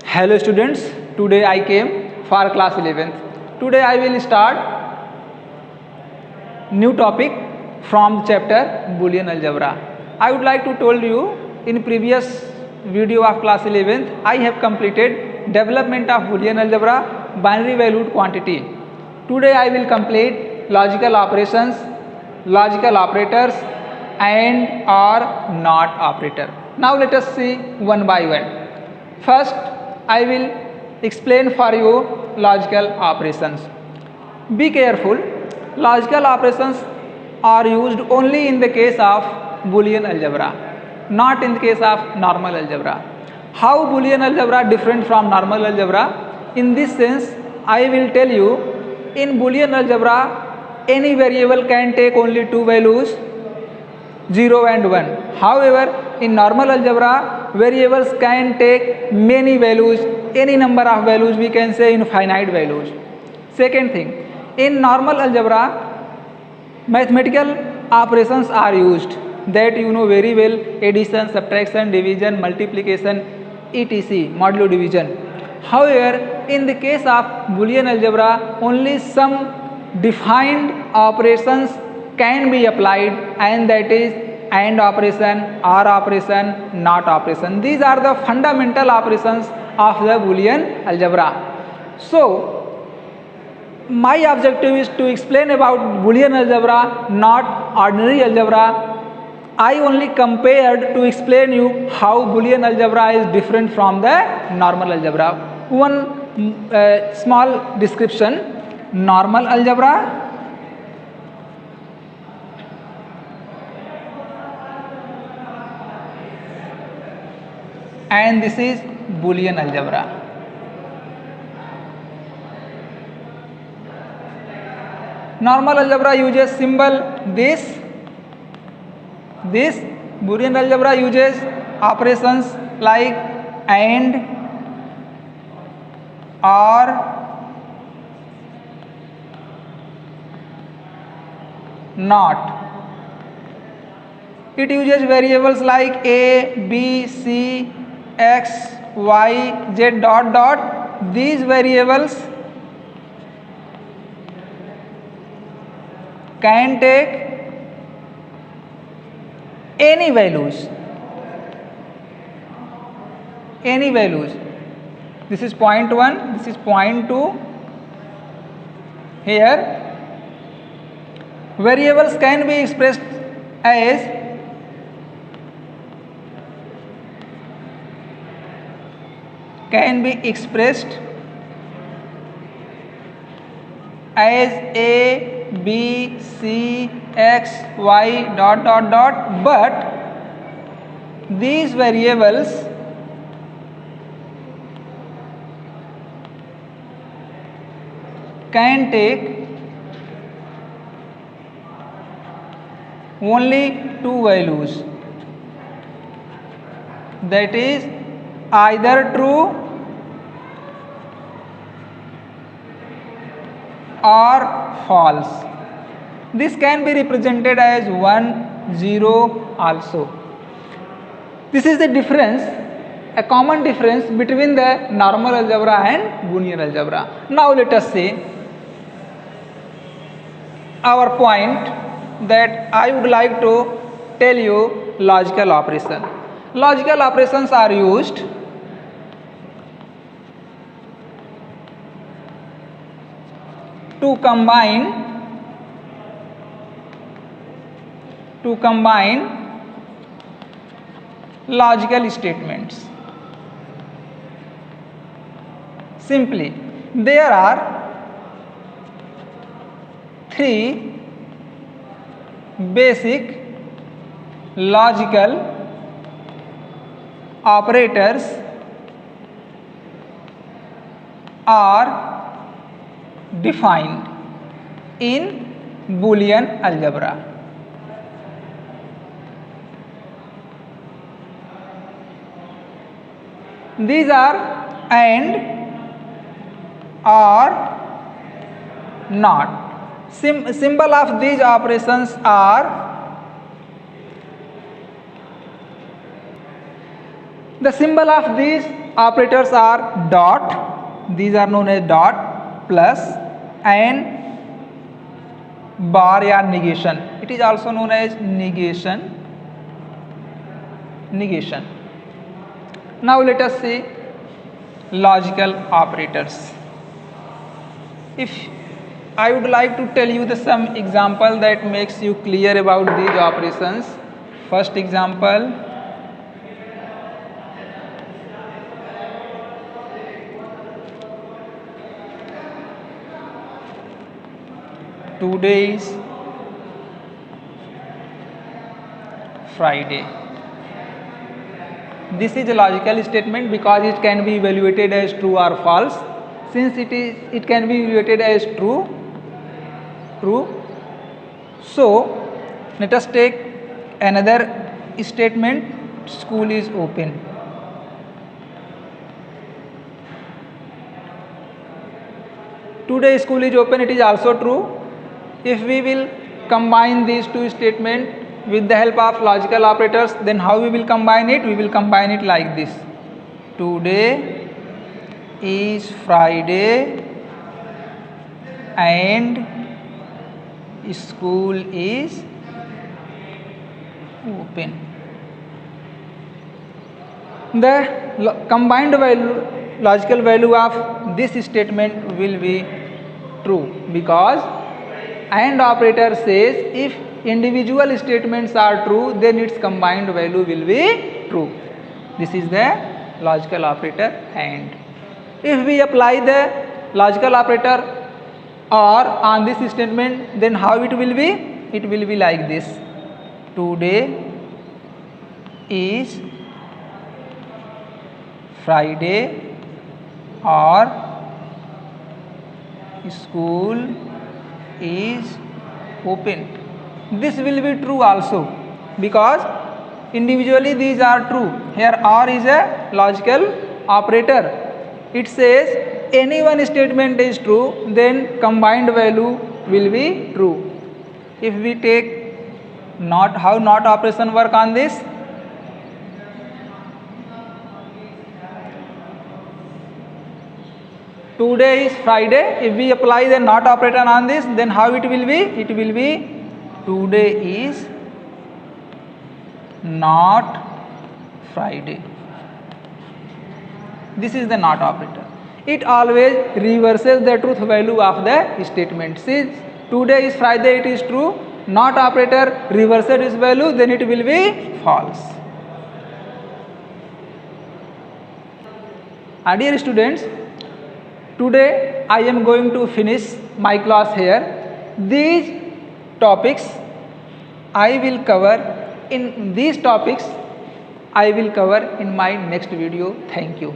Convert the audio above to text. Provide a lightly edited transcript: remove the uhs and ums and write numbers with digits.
Hello students, today I came for class 11th. Today I will start new topic from chapter Boolean algebra. I would like to told you in previous video of class 11th I have completed development of Boolean algebra, binary valued quantity. Today I will complete logical operations, logical operators and or not operator. Now let us see one by one. First, I will explain for you logical operations. Be careful, logical operations are used only in the case of Boolean algebra, not in the case of normal algebra. How Boolean algebra different from normal algebra? In this sense, I will tell you, in Boolean algebra, any variable can take only two values, 0 and 1. However, in normal algebra, variables can take many values, any number of values, we can say infinite values. Second thing, in normal algebra, mathematical operations are used that you know very well: addition, subtraction, division, multiplication, etc. modulo division. However, in the case of Boolean algebra, only some defined operations can be applied, and that is AND operation, OR operation, NOT operation. These are the fundamental operations of the Boolean algebra. So, my objective is to explain about Boolean algebra, not ordinary algebra. I only compared to explain you how Boolean algebra is different from the normal algebra. One small description: normal algebra and this is Boolean algebra. Normal algebra uses symbol this. Boolean algebra uses operations like AND, OR, NOT. It uses variables like A, B, C, X, Y, Z dot dot. These variables can take any values. This is point 1, this is point 2. Here variables can be expressed as A, B, C, X, Y dot dot dot, but these variables can take only two values, that is either true or false. This can be represented as 1, 0 also. This is the difference, a common difference between the normal algebra and Boolean algebra. Now let us see our point that I would like to tell you: logical operation. Logical operations are used to combine logical statements. Simply, there are three basic logical operators are defined in Boolean algebra. These are AND, OR, NOT. Symbol of these operations are, the symbol of these operators are dot, these are known as dot, plus, and bar या negation, it is also known as negation. Now let us see logical operators. If I would like to tell you some example that makes you clear about these operations. First example, today is Friday. This is a logical statement because it can be evaluated as true or false. Since it can be evaluated as true. So let us take another statement, school is open. Today school is open, it is also true. If we will combine these two statements with the help of logical operators, then how we will combine it? We will combine it like this. Today is Friday and school is open. The combined value, logical value of this statement will be true because AND operator says if individual statements are true, then its combined value will be true. This is the logical operator AND. If we apply the logical operator OR on this statement, then how it will be? It will be like this. Today is Friday or school is open. This will be true also because individually these are true. Here OR is a logical operator. It says any one statement is true, then combined value will be true. If we take not, how not operation work on this? Today is Friday. If we apply the not operator on this, then how it will be? It will be today is not Friday. This is the not operator. It always reverses the truth value of the statement. Since today is Friday, it is true. Not operator reverses its value, then it will be false. Dear students, today I am going to finish my class here. These topics I will cover in my next video. Thank you.